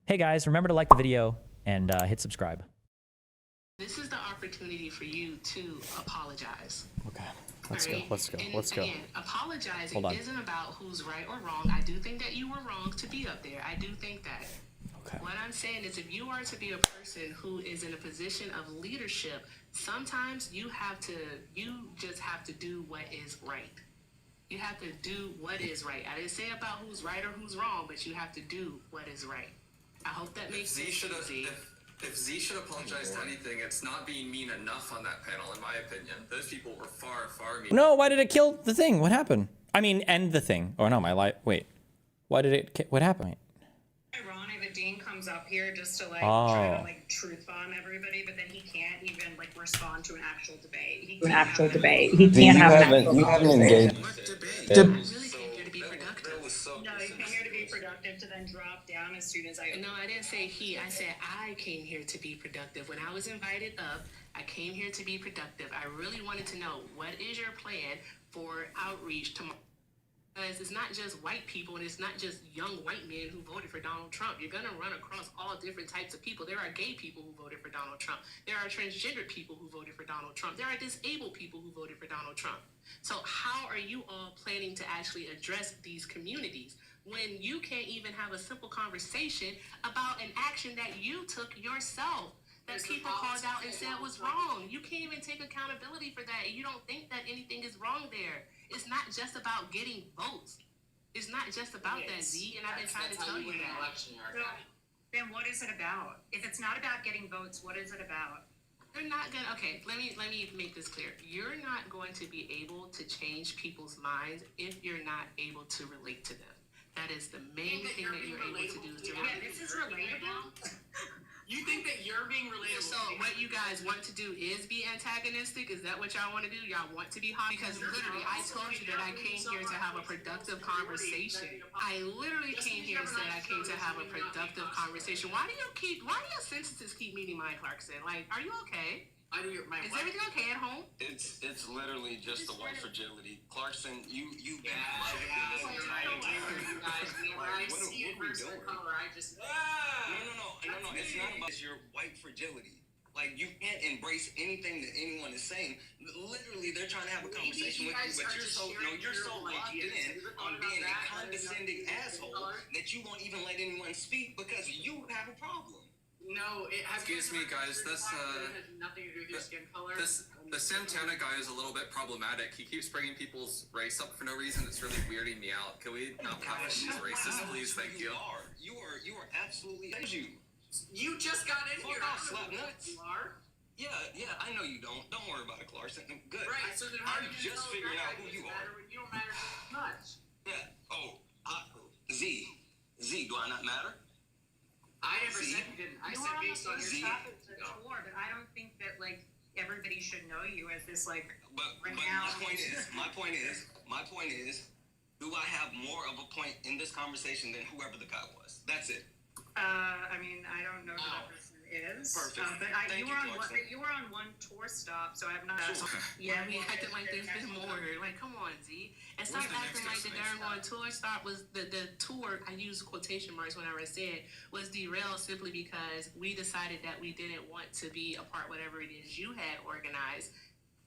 Hey guys, remember to like the video and hit subscribe. This is the opportunity for you to apologize. Okay, let's go. Again, apologizing isn't about who's right or wrong. I do think that you were wrong to be up there. I do think that. Okay. What I'm saying is, if you are to be a person who is in a position of leadership, sometimes you just have to do what is right. You have to do what is right. I didn't say about who's right or who's wrong, but you have to do what is right. I hope that makes sense. If Z should apologize to anything, it's not being mean enough on that panel, in my opinion. Those people were far, far mean. No, why did it kill the thing? What happened? I mean, end the thing. Oh no, my life. Wait, why did it? What happened? Ironic that Dean comes up here just to try to truth bomb everybody, but then he can't even respond to an actual debate. He can't have an You haven't engaged. I really came here to be productive. No, he came here to be productive to then drop down as soon as I. No, I didn't say he. I said I came here to be productive. When I was invited up, I came here to be productive. I really wanted to know, what is your plan for outreach tomorrow? Because it's not just white people and it's not just young white men who voted for Donald Trump. You're going to run across all different types of people. There are gay people who voted for Donald Trump. There are transgender people who voted for Donald Trump. There are disabled people who voted for Donald Trump. So how are you all planning to actually address these communities when you can't even have a simple conversation about an action that you took yourself, that people called out and said was wrong? You can't even take accountability for that, and you don't think that anything is wrong there. It's not just about getting votes. It's not just about that, Z, and I've been trying to tell you that. Then what is it about? If it's not about getting votes, what is it about? They're not gonna. Okay, let me make this clear. You're not going to be able to change people's minds if you're not able to relate to them. That is the main thing that you're able to do. Is to relate. This is relatable. You think that you're being relatable? So what you guys want to do is be antagonistic? Is that what y'all want to do? Y'all want to be hot? Because literally, I told you that I came here to have a productive conversation. I literally came here and said I came to have a productive conversation. Why do your sentences keep meeting mine, Clarkson? Like, are you okay? Is everything okay at home? It's literally just the white fragility. Clarkson, you've been projecting this entire time. What are we doing? No, it's not about your white fragility. Like, you can't embrace anything that anyone is saying. Literally, they're trying to have a conversation with you, but you're so locked in on being a condescending asshole that you won't even let anyone speak because you have a problem. No, it has. Excuse me, guys. It has nothing to do with your skin color. The Santana guy is a little bit problematic. He keeps bringing people's race up for no reason. It's really weirding me out. Can we not have him use racist, please? Thank you. You are absolutely. You just got in here. Slap nuts. You are. Yeah, I know you don't. Don't worry about it, Clarkson. Good. Right. So then how I'm just figuring out who you are. You don't matter much. Yeah. Oh, Z, do I not matter? I never said you didn't. I said based on your topic before, but I don't think that everybody should know you as this But my point is, do I have more of a point in this conversation than whoever the guy was? That's it. I mean, I don't know who that person is. Perfect. But you were on one tour stop, so I'm not. Yeah, we acting like there's been more. Like, come on, Z. And stop acting like the darn one tour stop was the tour. I used quotation marks whenever I said was derailed simply because we decided that we didn't want to be a part whatever it is you had organized.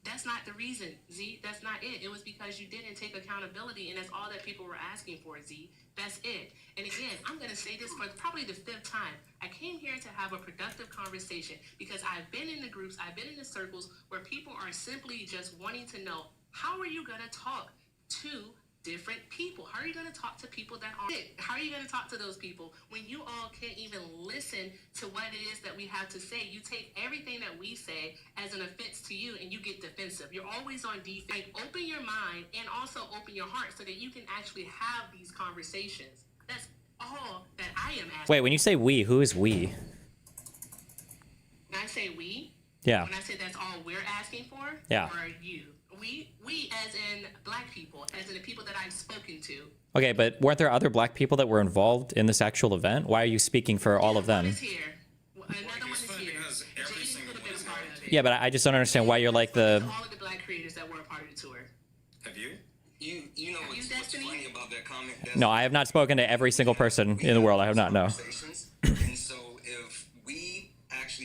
That's not the reason, Z. That's not it. It was because you didn't take accountability, and that's all that people were asking for, Z. That's it. And again, I'm going to say this for probably the 5th time. I came here to have a productive conversation because I've been in the groups, I've been in the circles where people are simply just wanting to know, how are you going to talk to different people? How are you going to talk to people that are sick? How are you going to talk to those people when you all can't even listen to what it is that we have to say? You take everything that we say as an offense to you and you get defensive. You're always on defense. Like, open your mind and also open your heart so that you can actually have these conversations. That's all that I am asking. Wait, when you say we, who is we? When I say we, Yeah. when I say that's all we're asking for, Yeah. or you? We as in black people, as in the people that I've spoken to. Okay, but weren't there other black people that were involved in this actual event? Why are you speaking for all of them? One is here. Another one is here. Jaden could have been a part of it. Yeah, but I just don't understand why you're like the... All of the black creators that were a part of the tour. Have you? You know what's funny about that comment? No, I have not spoken to every single person in the world. I have not, no. And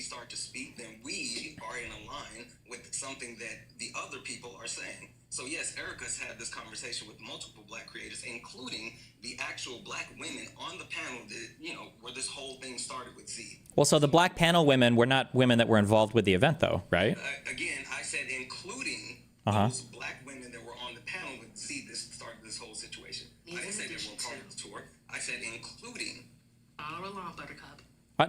start to speak, then we are in a line with something that the other people are saying. So yes, Erica's had this conversation with multiple Black creators, including the actual Black women on the panel that, you know, where this whole thing started with Z. Well, so the Black panel women were not women that were involved with the event, though, right? Again, I said including those Black women that were on the panel with Z that started this whole situation. I didn't say they were part of the tour. I said including. Follow along, Buttercup.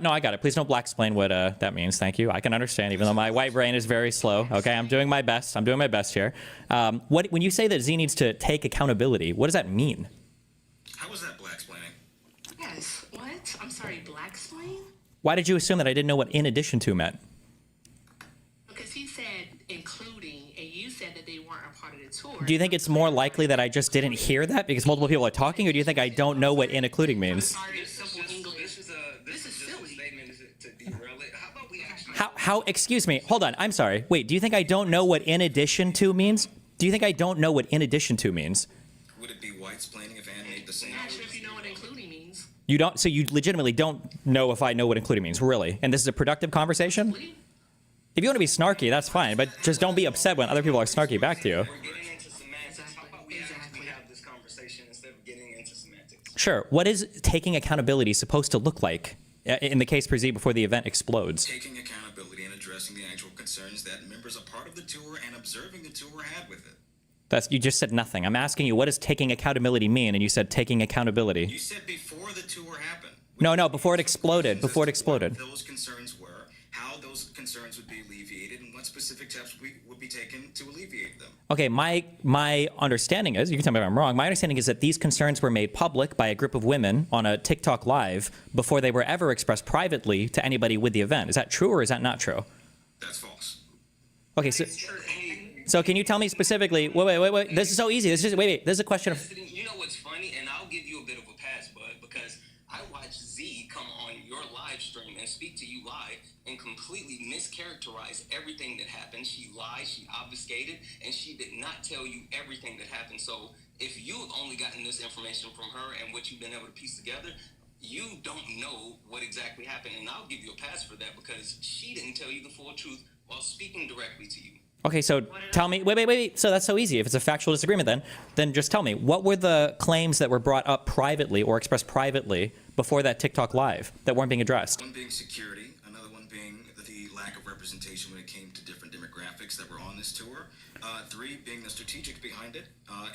No, I got it. Please don't black explain what that means. Thank you. I can understand, even though my white brain is very slow. Okay, I'm doing my best. I'm doing my best here. When you say that Z needs to take accountability, what does that mean? How was that black explaining? Yes. What? I'm sorry, black explain? Why did you assume that I didn't know what "in addition to" meant? Because he said including, and you said that they weren't a part of the tour. Do you think it's more likely that I just didn't hear that because multiple people are talking, or do you think I don't know what "in including" means? Sorry, simple English. This is just a statement to derail it. How about we actually? How? Excuse me. Hold on. I'm sorry. Wait. Do you think I don't know what "in addition to" means? Do you think I don't know what "in addition to" means? Would it be white explaining if Anne made the same? I'm not sure if you know what including means. You don't. So you legitimately don't know if I know what "including" means, really? And this is a productive conversation? If you want to be snarky, that's fine, but just don't be upset when other people are snarky back to you. We're getting into semantics. How about we actually have this conversation instead of getting into semantics? Sure. What is taking accountability supposed to look like in the case for Z before the event explodes? Taking accountability and addressing the actual concerns that members a part of the tour and observing the tour had with it. You just said nothing. I'm asking you, what does taking accountability mean? And you said taking accountability. You said before the tour happened. No, before it exploded. Before it exploded. What those concerns were, how those concerns would be alleviated, and what specific steps would be taken to alleviate them. Okay, my understanding is, you can tell me if I'm wrong, my understanding is that these concerns were made public by a group of women on a TikTok live before they were ever expressed privately to anybody with the event. Is that true or is that not true? That's false. Okay, so can you tell me specifically, wait, this is so easy. This is a question of... You know what's funny, and I'll give you a bit of a pass, bud, because I watched Z come on your live stream and speak to you live and completely mischaracterize everything that happened. She lied, she obfuscated, and she did not tell you everything that happened. So if you've only gotten this information from her and what you've been able to piece together, you don't know what exactly happened, and I'll give you a pass for that because she didn't tell you the full truth while speaking directly to you. Okay, so tell me, wait. So that's so easy. If it's a factual disagreement, then just tell me, what were the claims that were brought up privately or expressed privately before that TikTok live that weren't being addressed? One being security, another one being the lack of representation when it came to different demographics that were on this tour. Three being the strategic behind it,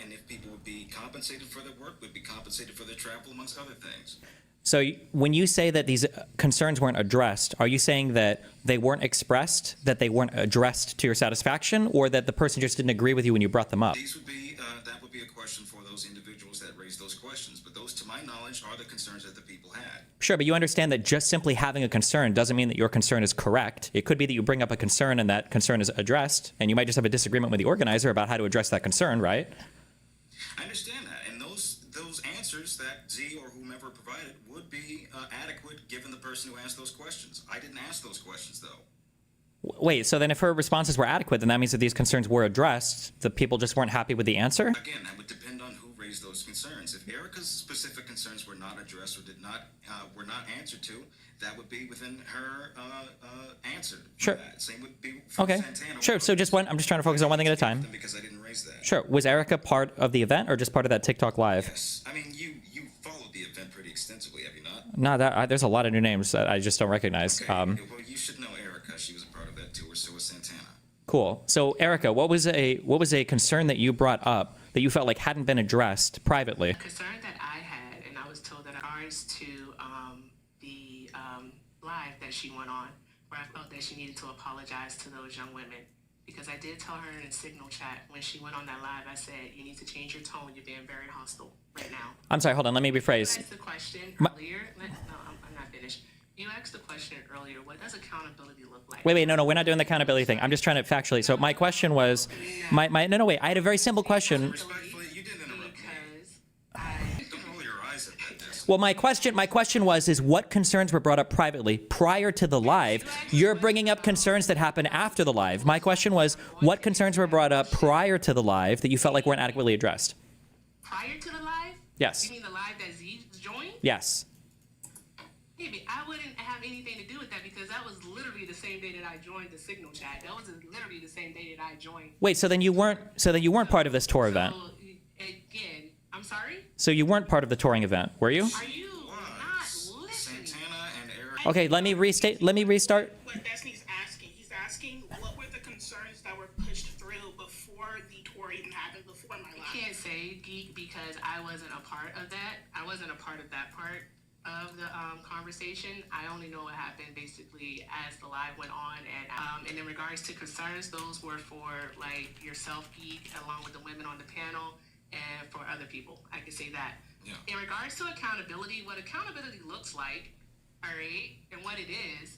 and if people would be compensated for their work, would be compensated for their travel, amongst other things. So when you say that these concerns weren't addressed, are you saying that they weren't expressed, that they weren't addressed to your satisfaction, or that the person just didn't agree with you when you brought them up? These would be, that would be a question for those individuals that raised those questions, but those, to my knowledge, are the concerns that the people had. Sure, but you understand that just simply having a concern doesn't mean that your concern is correct. It could be that you bring up a concern and that concern is addressed, and you might just have a disagreement with the organizer about how to address that concern, right? I understand that, and those answers that Z or whomever provided would be adequate given the person who asked those questions. I didn't ask those questions, though. Wait, so then if her responses were adequate, then that means that these concerns were addressed. The people just weren't happy with the answer? Again, that would depend on who raised those concerns. If Erica's specific concerns were not addressed or were not answered to, that would be within her answer. Sure. Same would be for Okay. Santana. Sure. So I'm just trying to focus on one thing at a time. Because I didn't raise that. Sure. Was Erica part of the event or just part of that TikTok live? Yes. I mean, you followed the event pretty extensively, have you not? No, there's a lot of new names that I just don't recognize. Okay. Well, you should know Erica. She was a part of that tour. So was Santana. Cool. So Erica, what was a concern that you brought up that you felt like hadn't been addressed privately? Concern that I had, and I was told that in regards to the live that she went on, where I felt that she needed to apologize to those young women. Because I did tell her in a signal chat when she went on that live, I said, you need to change your tone. You're being very hostile right now. I'm sorry, hold on. Let me rephrase. You asked the question earlier. No, I'm not finished. You asked the question earlier, what does accountability look like? Wait, no, we're not doing the accountability thing. I'm just trying to factually. So my question was, no, wait. I had a very simple question. Respectfully, you didn't interrupt me. Because I... Don't roll your eyes at that. Well, my question was what concerns were brought up privately prior to the live? You're bringing up concerns that happened after the live. My question was, what concerns were brought up prior to the live that you felt like weren't adequately addressed? Prior to the live? Yes. You mean the live that Z joined? Yes. Maybe I wouldn't have anything to do with that because that was literally the same day that I joined the Signal chat. That was literally the same day that I joined. Wait, so then you weren't part of this tour event. So again, I'm sorry. So you weren't part of the touring event, were you? Are you not listening? Santana and Eric. Okay, let me restart. What Destiny's asking, he's asking what were the concerns that were pushed through before the tour even happened, before my I life. can't say geek because I wasn't a part of that. I wasn't a part of that part of the conversation. I only know what happened basically as the live went on, and in regards to concerns, those were for like yourself, geek, along with the women on the panel, and for other people. I can say that. Yeah. In regards to accountability, what accountability looks like, all right, and what it is,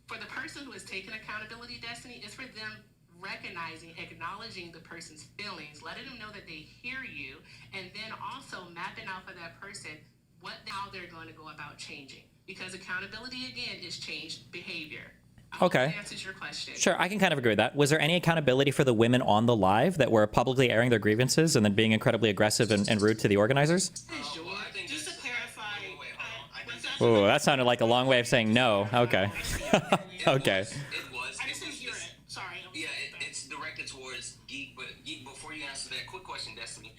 for the person who is taking accountability, Destiny, is for them recognizing, acknowledging the person's feelings, letting them know that they hear you, and then also mapping out for that person how they're going to go about changing. Because accountability, again, is changed behavior. I hope Okay. that answers your question. Sure, I can kind of agree with that. Was there any accountability for the women on the live that were publicly airing their grievances and then being incredibly aggressive and rude to the organizers? Sure. Well, I think Just to that's- clarify, wait, hold on. I think was that's- Ooh, that sounded like a long way of saying no. Okay. Okay. It was. I just didn't hear it. Sorry. Yeah, it's directed towards Geek, but Geek, before you answer that, quick question, Destiny.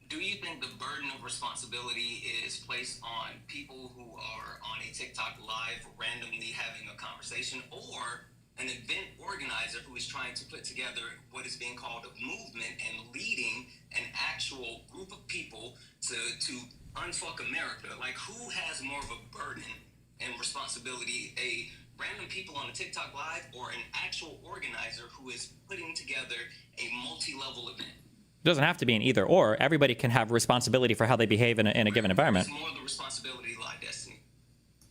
Do you think the burden of responsibility is placed on people who are on a TikTok live randomly having a conversation, or an event organizer who is trying to put together what is being called a movement and leading an actual group of people to unfuck America? Like, who has more of a burden and responsibility, a random people on a TikTok live or an actual organizer who is putting together a multi-level event? It doesn't have to be an either or. Everybody can have responsibility for how they behave in a given environment. It's more of the responsibility lie, Destiny.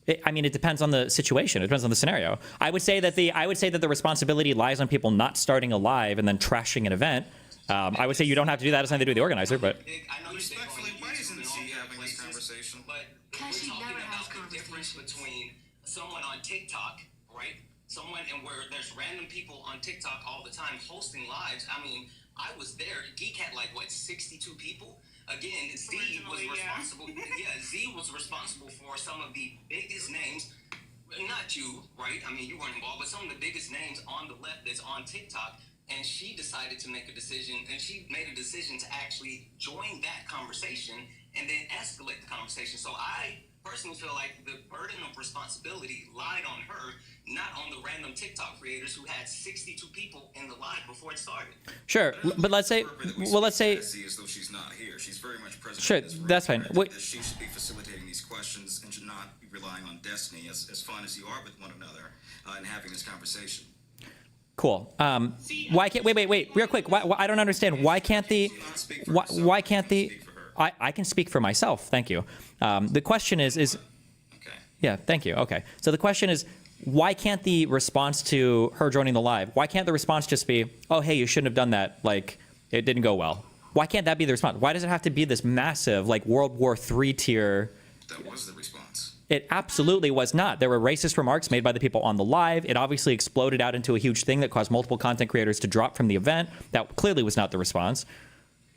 It depends on the situation. It depends on the scenario. I would say that the responsibility lies on people not starting a live and then trashing an event. I would say you don't have to do that. It's nothing to do with the organizer, but I know Respectfully, you're big on why YouTube isn't and Z all the having this places, conversation? But Because we're she talking never has about the difference conversations. between someone on TikTok, right? Someone and where there's random people on TikTok all the time hosting lives. I mean, I was there. Geek had like what 62 people. Again, Z was Originally, yeah. responsible. Yeah, Z was responsible for some of the biggest names. Not you, right? I mean, you weren't involved, but some of the biggest names on the left that's on TikTok. And she decided to make a decision, and she made a decision to actually join that conversation and then escalate the conversation. So I personally feel like the burden of responsibility lied on her, not on the random TikTok creators who had 62 people in the live before it started. sure. But let's say, Z as though she's not here. She's very much present. Sure, in this room. that's fine. I think Wait. that she should be facilitating these questions and should not be relying on Destiny, as fun as you are with one another, and having this conversation. cool. Why can't wait? Real quick. Why I don't understand. Why can't the why can't the I can speak for myself. Thank you. The question is Okay. yeah. Thank you. Okay. So the question is, why can't the response to her joining the live? Why can't the response just be, oh hey, you shouldn't have done that. Like it didn't go well. Why can't that be the response? Why does it have to be this massive like World War III tier? That was the response. It absolutely was not. There were racist remarks made by the people on the live. It obviously exploded out into a huge thing that caused multiple content creators to drop from the event. That clearly was not the response.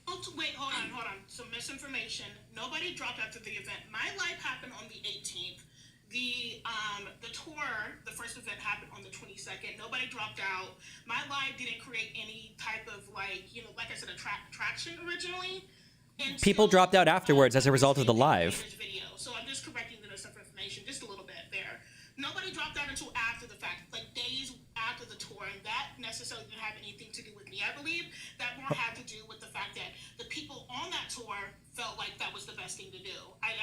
Wait, hold on. Some misinformation. Nobody dropped after the event. My live happened on the 18th. The tour, the first event happened on the 22nd. Nobody dropped out. My live didn't create any type of like I said, attraction originally. People dropped out afterwards as a result of the live. Video. So I'm just correcting the misinformation just a little bit there. Nobody dropped out until after the fact, like days after the tour, and that necessarily didn't have anything to do with me. I believe that more had to do with the fact that the people on that tour felt like that was the best thing to do. I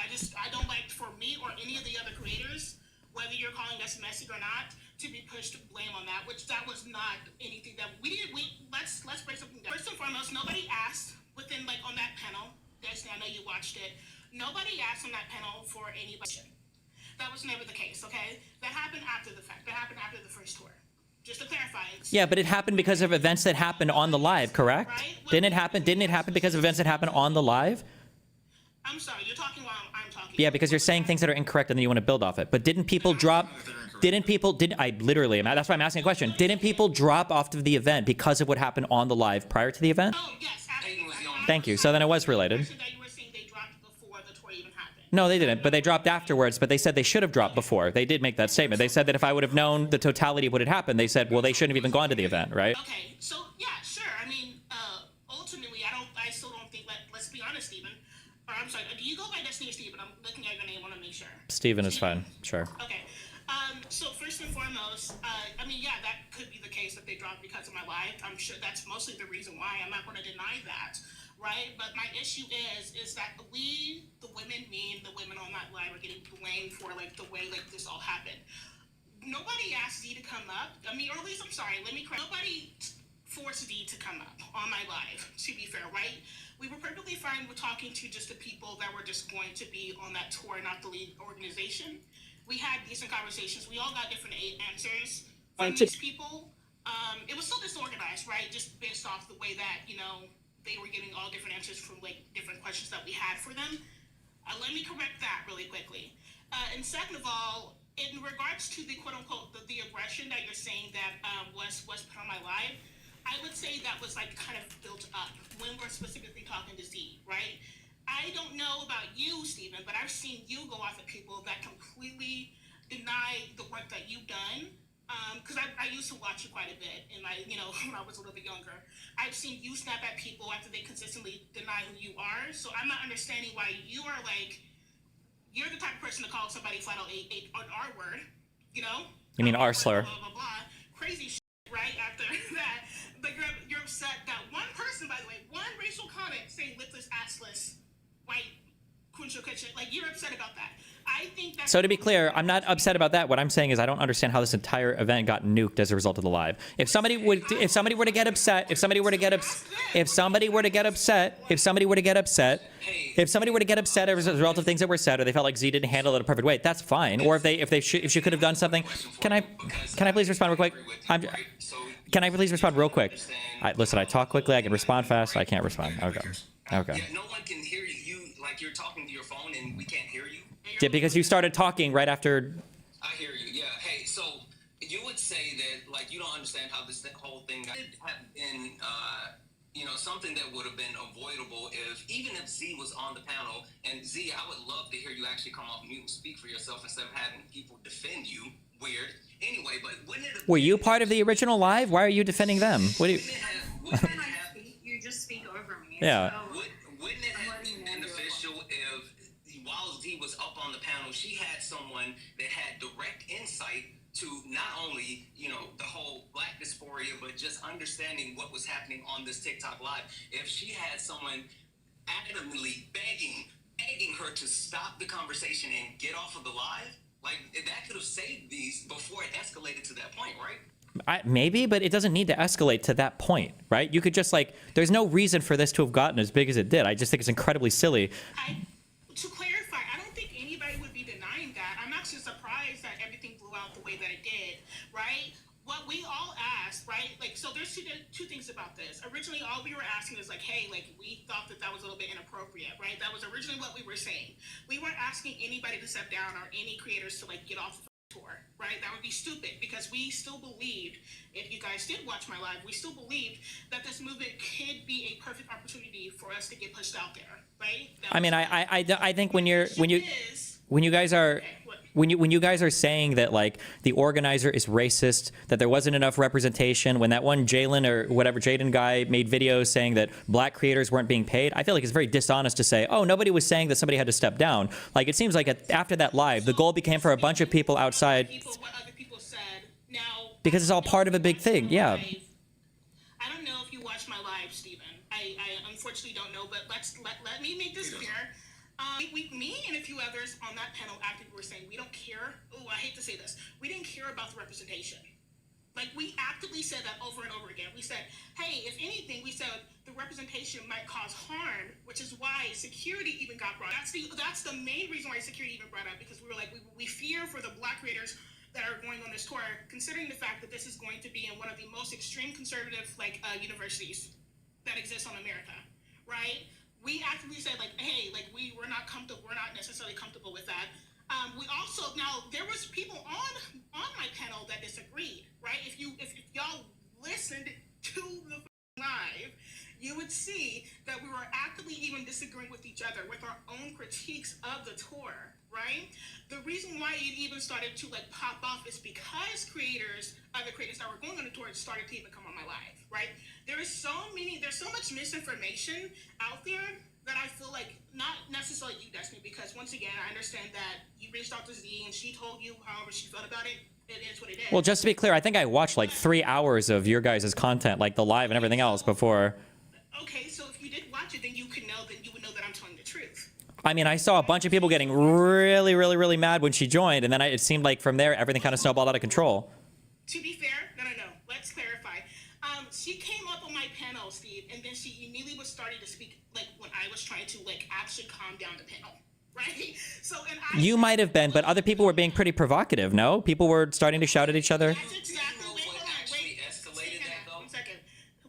don't like for me or any of the other creators, whether you're calling us messy or not, to be pushed blame on that, which that was not anything that let's break something down. First and foremost, nobody asked within like on that panel, Destiny, I know you watched it, nobody asked on that panel for anybody. That was never the case, okay? That happened after the fact. That happened after the first tour. Just to clarify. Yeah, but it happened because of events that happened on the live, correct? Didn't it happen because of events that happened on the live? I'm sorry, you're talking while I'm talking. Yeah, because you're saying things that are incorrect and then you want to build off it. But didn't people drop? That's why I'm asking a question. Didn't people drop off of the event because of what happened on the live prior to the event? Oh, yes. Hayden was the only Thank you. So then it was related. That you were saying they dropped before the tour even happened. No, they didn't, but they dropped afterwards, but they said they should have dropped before. They did make that statement. They said that if I would have known the totality of what had happened, they said, well, they shouldn't have even gone to the event, right? Okay, so yeah, sure. I mean, ultimately, I still don't think. Let's be honest, Stephen. Or I'm sorry. Do you go by Destiny or Stephen? I'm looking at your name. I want to make sure. Steven is fine. Sure. Okay. So first and foremost, I mean, yeah, that could be the case that they dropped because of my life. I'm sure that's mostly the reason why. I'm not going to deny that, right? But my issue is that we, the women, me and the women on that live, are getting blamed for like the way like this all happened. Nobody asked Z to come up. I mean, or at least I'm sorry. Let me correct. Nobody forced Z to come up on my live. To be fair, right? We were perfectly fine with talking to just the people that were just going to be on that tour, not the lead organization. We had decent conversations. We all got different answers from these people. It was so disorganized, right? Just based off the way that, you know, they were getting all different answers from like different questions that we had for them. Let me correct that really quickly. And second of all, in regards to the quote unquote the aggression that you're saying that was put on my live, I would say that was like kind of built up when we're specifically talking to Z, right? I don't know about you, Stephen, but I've seen you go after people that completely deny the work that you've done. Because I used to watch you quite a bit, and you know, when I was a little bit younger, I've seen you snap at people after they consistently deny who you are. So I'm not understanding why you are like, you're the type of person to call somebody flat out an R word, you know? You mean R slur? Blah, blah, blah, blah. Crazy shit, right? After that, but you're upset that one person, by the way, one racial comment saying lipless, assless, white, like you're upset about that. I think that's... So to be clear, I'm not upset about that. What I'm saying is I don't understand how this entire event got nuked as a result of the live. If somebody were to get upset as a result of things that were said, or they felt like Z didn't handle it a perfect way, that's fine. Or if she could have done something, can I please respond real quick? Can I please respond real quick? Listen, I talk quickly, I can respond fast, I can't respond. Okay. Yeah, no one can hear you. Like you're talking to your phone and we can't hear you. Yeah, because you started talking right after. I hear you. Yeah. Hey, so you would say that like you don't understand how this whole thing could have been, you know, something that would have been avoidable even if Z was on the panel. And Z, I would love to hear you actually come off mute and speak for yourself instead of having people defend you. Weird. Anyway, but wouldn't it have Were you part of the original live? Why are you defending them? What do you? You just speak over me. Yeah. So Wouldn't it have been beneficial if, while Z was up on the panel, she had someone that had direct insight to not only, you know, the whole black dysphoria, but just understanding what was happening on this TikTok live. If she had someone adamantly begging her to stop the conversation and get off of the live, like that could have saved these before it escalated to that point, right? Maybe, but it doesn't need to escalate to that point, right? You could just there's no reason for this to have gotten as big as it did. I just think it's incredibly silly. To clarify, I don't think anybody would be denying that. I'm actually surprised that everything blew out the way that it did, right? What we all asked, right? Like, so there's two things about this. Originally, all we were asking is like, hey, like we thought that was a little bit inappropriate, right? That was originally what we were saying. We weren't asking anybody to step down or any creators to get off the tour, right? That would be stupid because we still believed, if you guys did watch my live, we still believed that this movement could be a perfect opportunity for us to get pushed out there, right? I mean, I think when you guys are when you guys are saying that the organizer is racist, that there wasn't enough representation, when that one Jaden guy made videos saying that black creators weren't being paid, I feel like it's very dishonest to say, oh, nobody was saying that somebody had to step down. Like, it seems like after that live, the goal became for a bunch of people outside, because it's all part of a big thing. Yeah. I don't know if you watched my live, Stephen. I unfortunately don't know, but let me make this clear. Me and a few others on that panel actively were saying we don't care. Oh, I hate to say this. We didn't care about the representation. Like, we actively said that over and over again. We said, hey, if anything, we said the representation might cause harm, which is why security even got brought up. That's the main reason why security even brought up, because we were like, we fear for the black creators that are going on this tour, considering the fact that this is going to be in one of the most extreme conservative universities that exist on America, right? We actively said hey, we're not necessarily comfortable with that. We also, now there was people on my panel that disagreed, right? If y'all listened to the live, you would see that we were actively we even disagreeing with each other with our own critiques of the tour, right? The reason why it even started to like pop off is because other creators that were going on the tour started to even come on my live, right? There's so much misinformation out there that I feel like, not necessarily you, Destiny, because once again, I understand that you reached out to Z and she told you however she felt about it. It is what it is. Well, just to be clear, I think I watched like 3 hours of your guys' content, like the live and everything else before. Okay, so if you did watch it, then you would know that I'm telling the truth. I mean, I saw a bunch of people getting really, really, really mad when she joined, and then it seemed like from there, everything kind of snowballed out of control. To be fair, no. Let's clarify. She came up on my panel, Steve, and then she immediately was starting to speak like when I was trying to like actually calm down the panel, right? So, You might have been, but other people were being pretty provocative, no? People were starting to shout at each other. That's exactly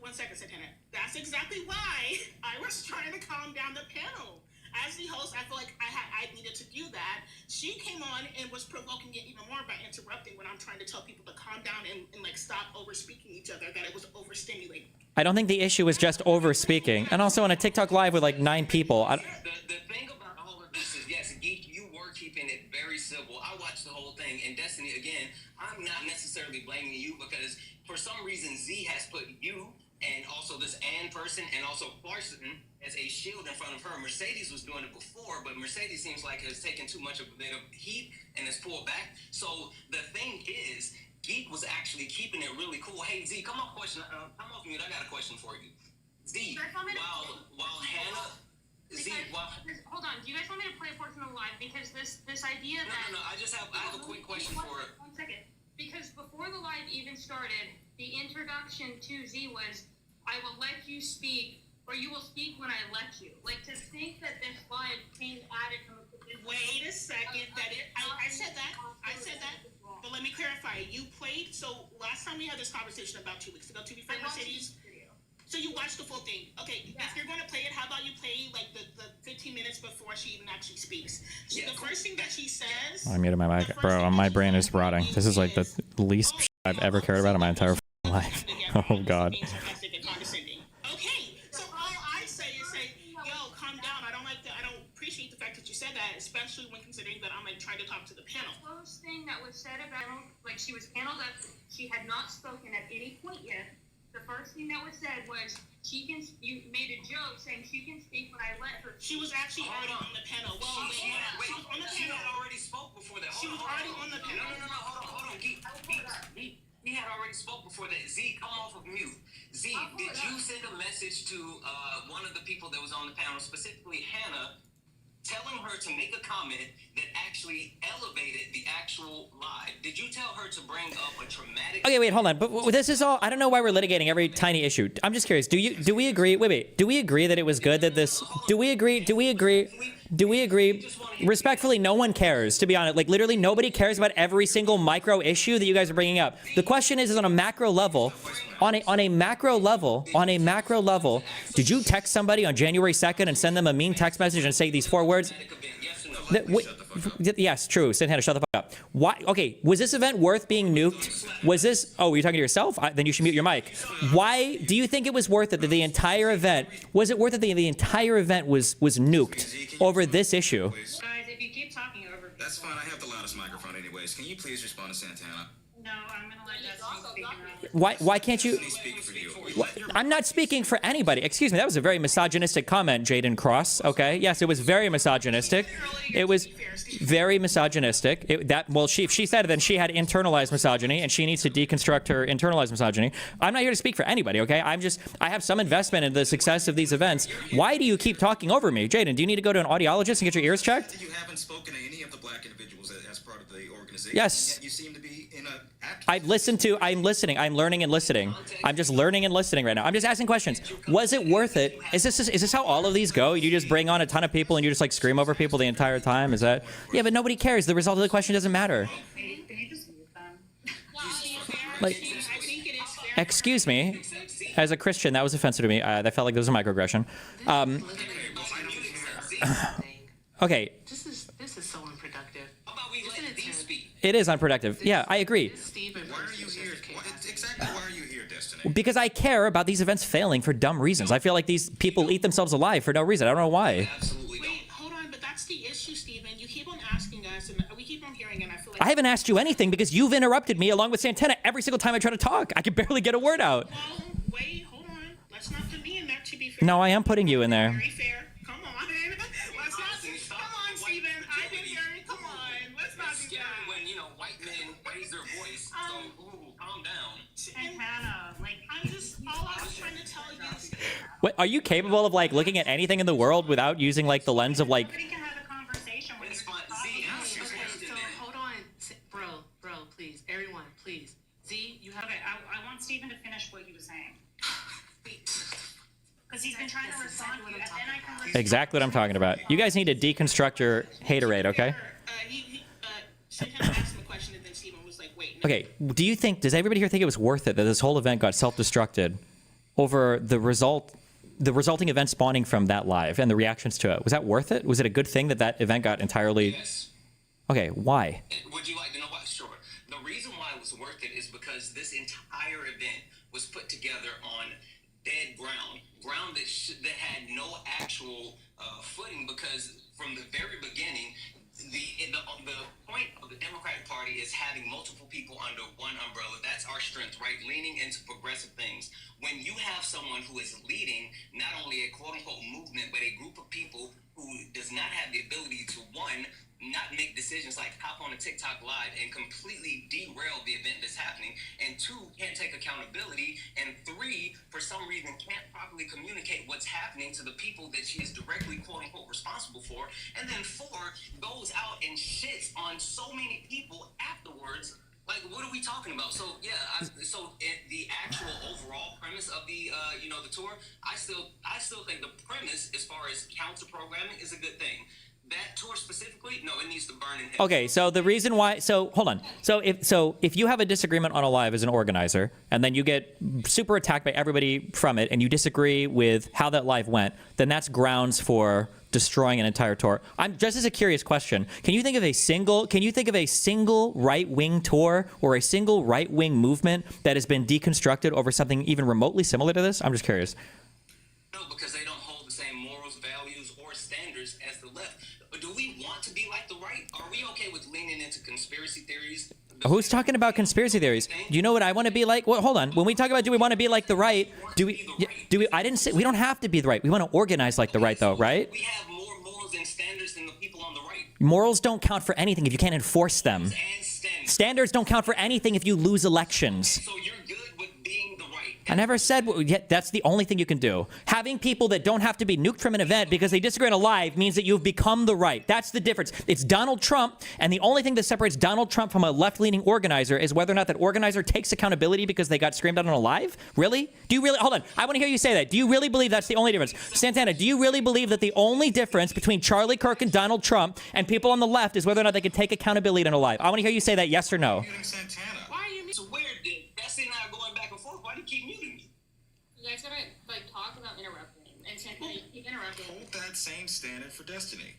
One second, Santana. That's exactly why I was trying to calm down the panel. As the host, I feel like I needed to do that. She came on and was provoking it even more by interrupting when I'm trying to tell people to calm down and like stop over speaking each other, that it was overstimulating. I don't think the issue was just over speaking. And also on a TikTok live with like 9 people. The thing about all of this is, yes, Geek, you were keeping it very civil. I watched the whole thing. And Destiny, again, I'm not necessarily blaming you because for some reason Z has put you and also this Ann person and also Clarkson as a shield in front of her. Mercedes was doing it before, but Mercedes seems like it's taken too much of a bit of heat and has pulled back. So the thing is, Geek was actually keeping it really cool. Hey Z, come off mute. I got a question for you. Z, while Hannah, hold on. Do you guys want me to play a portion of the live? Because this idea that I have a quick question for it. 1 second. Because before the live even started, the introduction to Z was, "I will let you speak, or you will speak when I let you." Like, to think that this live came added from Wait a second. I said that. But let me clarify. You played. So last time we had this conversation about 2 weeks ago. To be fair, Mercedes. So you watched the full thing. Okay. Yeah. If you're going to play it, how about you play like the 15 minutes before she even actually speaks? So the first thing that she says. I muted my mic, bro. My brain is rotting. This is like the least I've ever cared about in my entire life. Oh God. Okay, so all I say is yo, calm down. I don't appreciate the fact that you said that, especially when considering that I'm like trying to talk to the panel. The first thing that was said about, like, she was paneled up, she had not spoken at any point yet. The first thing that was said was, you made a joke saying she can speak when I let her. She was actually already on the panel. Well, She had already spoke before that. She was already on the panel. No, hold on. He had already spoke before that. Z, come off of mute. Z, did you send a message to one of the people that was on the panel, specifically Hannah, telling her to make a comment that actually elevated the actual live? Did you tell her to bring up a traumatic... Okay, wait, hold on. But this is all... I don't know why we're litigating every tiny issue. I'm just curious. Do we agree... Wait. Do we agree that it was good that this... Do we agree... Respectfully, no one cares, to be honest. Like, literally, nobody cares about every single micro issue that you guys are bringing up. The question is on a macro level... On a macro level, did you text somebody on January 2nd and send them a mean text message and say these 4 words? Yes, true. Santana, shut the fuck up. Why? Okay, was this event worth being nuked? Was this... Oh, were you talking to yourself? Then you should mute your mic. Why do you think it was worth it that the entire event... Was it worth it that the entire event was nuked over this issue? Guys, if you keep talking over... That's fine. I have the loudest microphone anyways. Can you please respond to Santana? No, I'm going to let Destiny speak now. Why can't you... Speak for you. I'm not speaking for anybody. Excuse me, that was a very misogynistic comment, Jaden Cross, okay? Yes, it was very misogynistic. It was very misogynistic. She said then she had internalized misogyny, and she needs to deconstruct her internalized misogyny. I'm not here to speak for anybody, okay? I have some investment in the success of these events. Why do you keep talking over me? Jaden, do you need to go to an audiologist and get your ears checked? You haven't spoken to any of the black individuals as part of the organization. Yes. Yet you seem to be in a... I'm listening. I'm learning and listening. I'm just learning and listening right now. I'm just asking questions. Was it worth it? Is this how all of these go? You just bring on a ton of people and you just like scream over people the entire time? Is that... Yeah, but nobody cares. The result of the question doesn't matter. Like, excuse me. As a Christian, that was offensive to me. That felt like there was a microaggression. Okay. This is so unproductive. How about we let these speak? It is unproductive. Yeah, I agree. Why are you here? Exactly why are you here, Destiny? Because I care about these events failing for dumb reasons. I feel like these people eat themselves alive for no reason. I don't know why. Absolutely don't. Wait, hold on, but that's the issue, Stephen. You keep on asking us, and we keep on hearing, and I feel like I haven't asked you anything because you've interrupted me along with Santana every single time I try to talk. I can barely get a word out. Well, wait, hold on. Let's not put me in there, to be fair. No, I am putting you in there. Very fair. Come on. Let's not. Come on, Stephen. I've been hearing. Come on. Let's not It's do scary that. when, white men raise their voice. So, calm down. And Hannah, like, All I was trying to tell you is What, are you capable of like looking at anything in the world without using like the lens of like? nobody can have a conversation when It's you're fine. just See, talking. ask your Okay, question so then. hold on, bro, please, everyone, please. Z, you have. Okay, I want Stephen to finish what he was saying. Because he's been trying to That's respond exactly to you, what I'm and then I talking can about. respond. Exactly what I'm talking about. You guys need to deconstruct your haterade, okay? Santana asked him a question, and then Stephen was like, wait. No. Okay. Does everybody here think it was worth it that this whole event got self-destructed over the resulting event spawning from that live and the reactions to it? Was that worth it? Was it a good thing that that event got entirely? Yes. Okay. Why? Would you like to know why? Sure. The reason why it was worth it is because this entire event was put together on dead ground that had no actual footing, because from the very beginning, the point of the Democratic Party is having multiple people under one umbrella. That's our strength, right? Leaning into progressive things. When you have someone who is leading not only a quote-unquote movement, but a group of people who does not have the ability to, one, not make decisions like hop on a TikTok live and completely derail the event that's happening, and two, can't take accountability, and three, for some reason can't properly communicate what's happening to the people that she is directly quote-unquote responsible for, and then four, goes out and shits on so many people afterwards. Like, what are we talking about? So the actual overall premise of the the tour, I still think the premise as far as counter programming is a good thing. That tour specifically, no, it needs to burn in hell. Okay, so the reason why, so hold on. So if you have a disagreement on a live as an organizer, and then you get super attacked by everybody from it, and you disagree with how that live went, then that's grounds for destroying an entire tour. I'm just as a curious question. Can you think of a single right-wing tour or a single right-wing movement that has been deconstructed over something even remotely similar to this? I'm just curious. No, because they don't hold the same morals, values, or standards as the left. But do we want to be like the right? Are we okay with leaning into conspiracy theories? Who's talking about conspiracy theories? Do you know what I want to be like? Well, hold on. When we talk about do we want to be like the right, I didn't say we don't have to be the right. We want to organize like the right, though, right? We have more morals and standards than the people on the right. Morals don't count for anything if you can't enforce them. And standards. Standards don't count for anything if you lose elections. So you're good with being the right. I never said that's the only thing you can do. Having people that don't have to be nuked from an event because they disagree on a live means that you've become the right. That's the difference. It's Donald Trump, and the only thing that separates Donald Trump from a left-leaning organizer is whether or not that organizer takes accountability because they got screamed at on a live. Really? Do you really? Hold on. I want to hear you say that. Do you really believe that's the only difference? Santana, do you really believe that the only difference between Charlie Kirk and Donald Trump and people on the left is whether or not they can take accountability on a live? I want to hear you say that, yes or no. Muting Santana. Why are you? It's weird. Bessie and I are going back and forth. Why do you keep muting me? You guys gotta, like, talk about interrupting. And Santana, you keep interrupting. Hold that same standard for Destiny.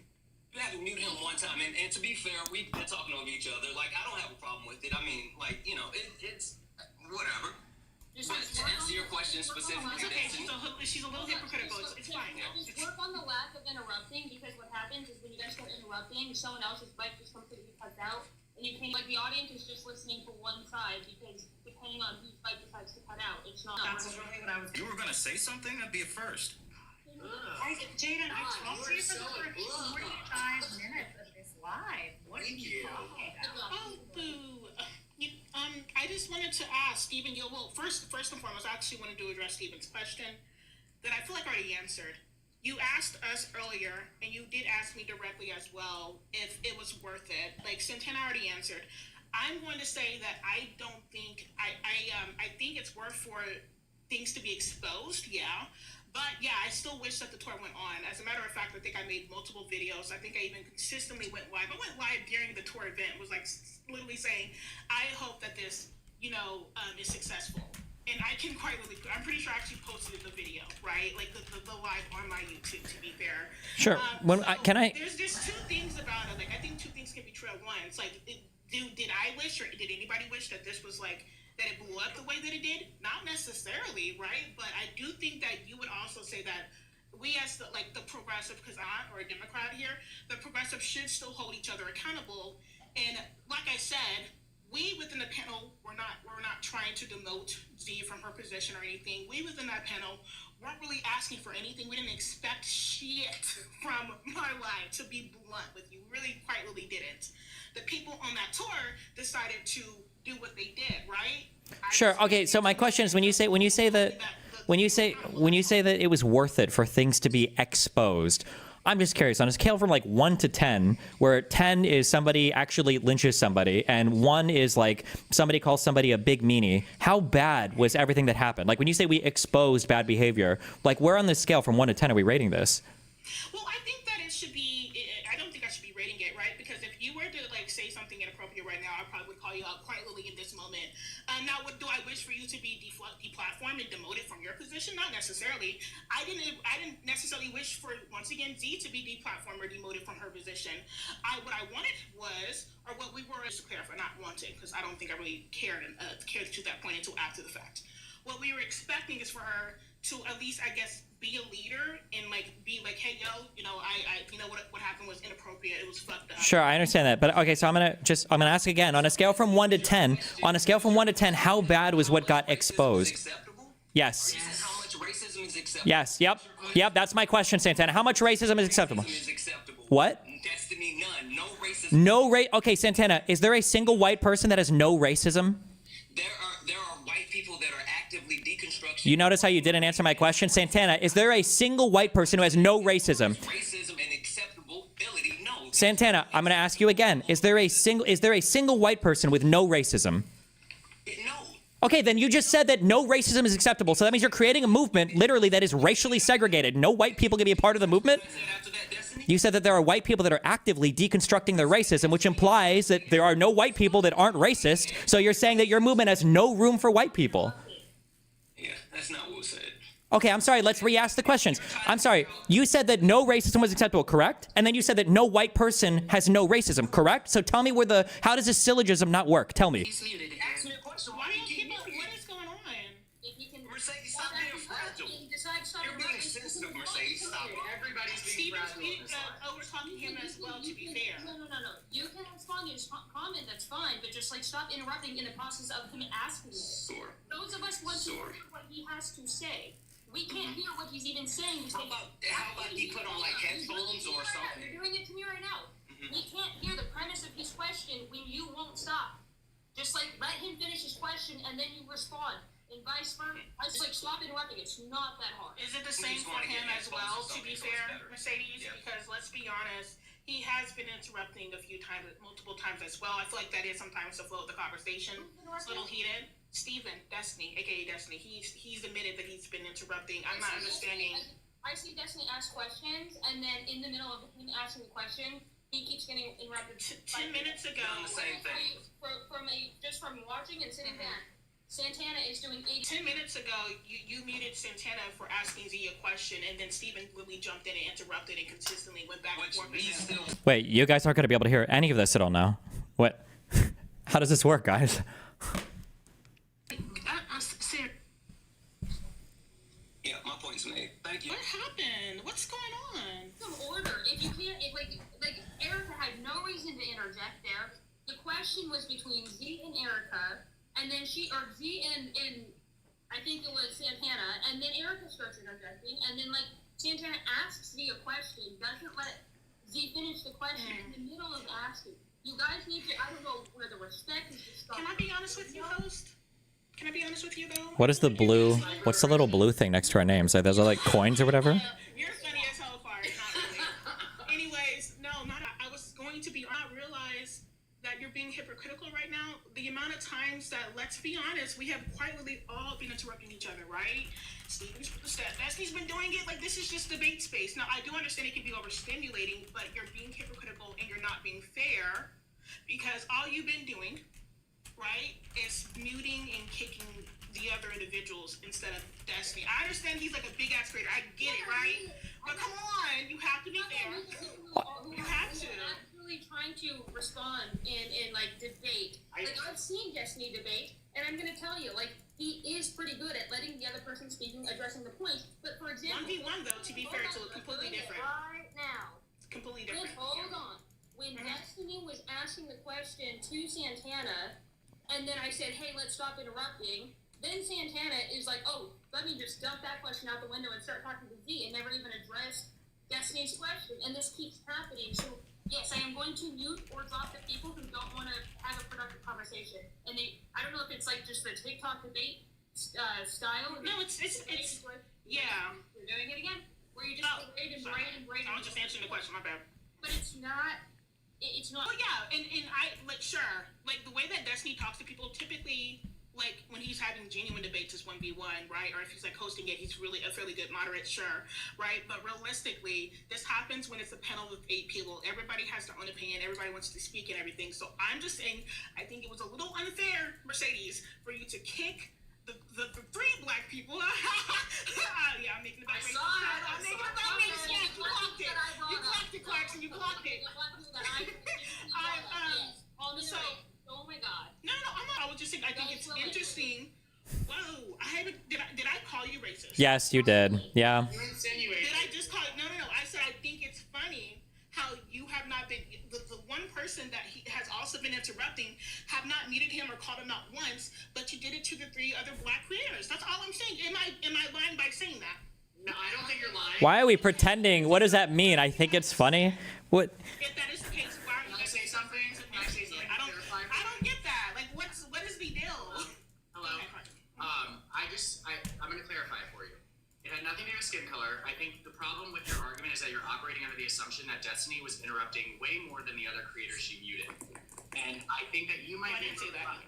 You had to mute him one time, and to be fair, we've been talking over each other. Like, I don't have a problem with it. I mean, like, it's whatever. Just But to answer your question specifically, It's okay. Destiny, She's a little hypocritical. It's fine. Just work on the lack of interrupting, because what happens is when you guys start interrupting, someone else's mic just completely cuts out, and you can, like, the audience is just listening to one side, because depending on whose mic decides to cut out, it's not. That's really what I was. You were going to say something? That'd be a first. Jaden, I talked to you for the first 45 minutes of this live. What are you talking about? Oh, boo. I just wanted to ask Stephen. First and foremost, I actually wanted to address Stephen's question that I feel like I already answered. You asked us earlier, and you did ask me directly as well, if it was worth it. Like, Santana already answered. I'm going to say that I don't think I think it's worth for things to be exposed, yeah. But yeah, I still wish that the tour went on. As a matter of fact, I think I made multiple videos. I think I even consistently went live. I went live during the tour event. Was like literally saying, I hope that this, is successful. and I can quite really, I'm pretty sure I actually posted the video, right? Like the live on my YouTube, to be fair. Sure. There's just two things about it. Like, I think two things can be true at once. Like, did I wish, or did anybody wish that this was like, that it blew up the way that it did? Not necessarily, right? But I do think that you would also say that we as the progressive, because I'm or a Democrat here, the progressive should still hold each other accountable. And like I said, we within the panel, we're not trying to demote Z from her position or anything. We within that panel weren't really asking for anything. We didn't expect shit from my life, to be blunt with you. Really, quite really didn't. The people on that tour decided to do what they did, right? Sure. Okay. So my question is, when you say that it was worth it for things to be exposed, I'm just curious, on a scale from like 1 to 10, where 10 is somebody actually lynches somebody and 1 is like somebody calls somebody a big meanie, how bad was everything that happened? Like, when you say we exposed bad behavior, like, where on the scale from 1 to 10 are we rating this? Well, I think that it should be, I don't think I should be rating it, right? Because if you were to like say something inappropriate right now, I probably would call you out quite literally in this moment. Now, what do I wish for you to be deplatformed and demoted from your position? Not necessarily. I didn't necessarily wish for, once again, Z to be deplatformed or demoted from her position. What I wanted was, or what we were, to clarify, not wanted, because I don't think I really cared to that point until after the fact. What we were expecting is for her to at least, I guess, be a leader and like be like, hey, yo, what happened was inappropriate. It was fucked up. Sure, I understand that, but okay, so I'm gonna ask again, on a scale from 1 to 10, how bad was what got exposed? Acceptable? Yes. How much racism is acceptable? Yes. Yep. That's my question, Santana. How much racism is acceptable? Is acceptable. What? Destiny, none. No racism. Okay, Santana, is there a single white person that has no racism? There are white people that are actively deconstruction. You notice how you didn't answer my question? Santana, is there a single white person who has no racism? Racism and acceptability, no. Santana, I'm going to ask you again. Is there a single white person with no racism? No. Okay, then you just said that no racism is acceptable. So that means you're creating a movement, literally, that is racially segregated. No white people can be a part of the movement? After that, Destiny? You said that there are white people that are actively deconstructing their racism, which implies that there are no white people that aren't racist. So you're saying that your movement has no room for white people. Yeah, that's not what was said. Okay, I'm sorry. Let's re-ask the questions. I'm sorry. You said that no racism was acceptable, correct? And then you said that no white person has no racism, correct? So tell me how does this syllogism not work? Tell me. He's muted again. Ask me a question. Why do you keep up? What is going on? If you can, Mercedes, stop being fragile. You're being sensitive, Mercedes. Stop it. Everybody's being Steven's over talking him as well, to be fair. No. You can respond to his comment, that's fine, but just like stop interrupting in the process of him asking you. Sure. Those of us want to hear what he has to say. We can't hear what he's even saying. How about he put on like headphones or something? You're doing it to me right now. We can't hear the premise of his question when you won't stop. Just like let him finish his question and then you respond. And vice versa. I just like stop interrupting. It's not that hard. Is it the same for him as well, to be fair, Mercedes? Yeah. Because let's be honest, he has been interrupting multiple times as well. I feel like that is sometimes the flow of the conversation. It's a little heated. Steven, Destiny, aka Destiny, he's admitted that he's been interrupting. I'm not understanding. I see Destiny ask questions, and then in the middle of him asking the question, he keeps getting interrupted. 10 minutes ago. Doing the same thing. From watching and sitting back, Santana is doing 10 minutes ago, you muted Santana for asking Z a question, and then Steven really jumped in and interrupted and consistently went back and forth with him. Wait, you guys aren't going to be able to hear any of this at all now. What? How does this work, guys? Yeah, my point's made. Thank you. What happened? What's going on? some order. If you can't, like Erica had no reason to interject there. The question was between Z and Erica, and then Z and I think it was Santana, and then Erica starts interjecting, and then like Santana asks Z a question, doesn't let Z finish the question in the middle of asking. You guys need to, I don't know where the respect is just. Can I be honest with you, host? Can I be honest with you, though? What is the blue? What's the little blue thing next to our names? Like those are like coins or whatever? You're funny as hell, Far. Not really. Anyways, no, not. I was going to be. I realize that you're being hypocritical right now. The amount of times that, let's be honest, we have quite literally all been interrupting each other, right? Destiny's been doing it. Like, this is just debate space. Now, I do understand it can be overstimulating, but you're being hypocritical and you're not being fair because all you've been doing, right, is muting and kicking the other individual individuals instead of Destiny. I understand he's like a big ass creator. I get it, right? But come on, you have to be fair. You have to. Actually trying to respond in like debate. Like I've seen Destiny debate, and I'm gonna tell you, like he is pretty good at letting the other person speaking, addressing the point. But for example, 1v1 though, to be fair, it's completely different. Right now, It's completely different. hold on. When Destiny was asking the question to Santana, and then I said, "Hey, let's stop interrupting." Then Santana is like, "Oh, let me just dump that question out the window and start talking to Z," and never even address Destiny's question. And this keeps happening. So yes, I am going to mute or drop the people who don't want to have a productive conversation. And I don't know if it's like just the TikTok debate style. No, it's yeah. You're doing it again. Where you just braid and braid and braid. I was just answering the question. My bad. But it's not. It's not. Well, yeah, and I like sure, like the way that Destiny talks to people typically. Like when he's having genuine debates is 1v1, right? Or if he's like hosting it, he's really a fairly good moderate, sure, right? But realistically, this happens when it's a panel with 8 people. Everybody has their own opinion. Everybody wants to speak and everything. So I'm just saying, I think it was a little unfair, Mercedes, for you to kick the 3 black people. Yeah, I'm making it about race. I'm making it about race. Yeah, you clocked it. You clocked it, Clarkson. You clocked it. So. Oh my God. No, I'm not. I was just saying. I think it's interesting. Whoa! Did I call you racist? Yes, you did. Yeah. You insinuated. Did I just call it? No. I said I think it's funny how you have not been the one person that he has also been interrupting, have not muted him or called him out once, but you did it to the 3 other black creators. That's all I'm saying. Am I lying by saying that? No, I don't think you're lying. Why are we pretending? What does that mean? I think it's funny. What? If that is the case, why are you Can I say something? Can I say something? I don't get that. Like, what is the deal? Hello. I'm going to clarify it for you. It had nothing to do with skin color. I think the problem with your argument is that you're operating under the assumption that Destiny was interrupting way more than the other creators she muted. And I think that you might I didn't say that.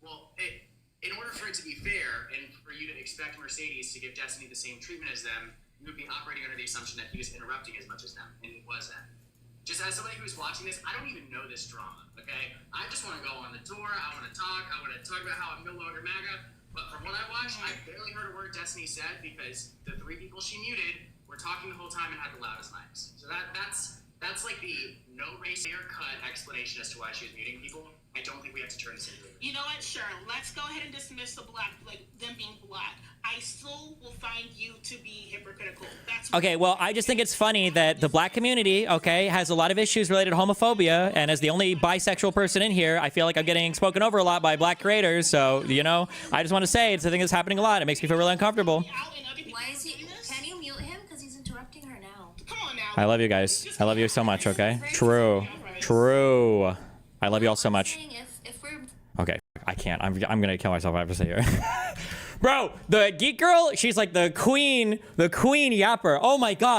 Well, in order for it to be fair and for you to expect Mercedes to give Destiny the same treatment as them, you would be operating under the assumption that he was interrupting as much as them, and he wasn't. Just as somebody who's watching this, I don't even know this drama, okay? I just want to go on the tour, I want to talk about how I'm no longer MAGA, but from what I watched, I barely heard a word Destiny said because the 3 people she muted were talking the whole time and had the loudest mics. So that's like the no race clear cut explanation as to why she was muting people. I don't think we have to turn this into it. You know what? Sure. Let's go ahead and dismiss the black, like them being black. I still will find you to be hypocritical. That's Okay, well, I just think it's funny that the black community, okay, has a lot of issues related to homophobia, and as the only bisexual person in here, I feel like I'm getting spoken over a lot by black creators, so, you know, I just want to say it's a thing that's happening a lot. It makes me feel really uncomfortable. Why is he? Can you mute him? Because he's interrupting her now. Come on now. I love you guys. I love you so much, okay? True. I love you all so much. Saying if we're Okay, I can't. I'm gonna kill myself. I have to say here. Bro, the geek girl, she's like the queen yapper. Oh my God.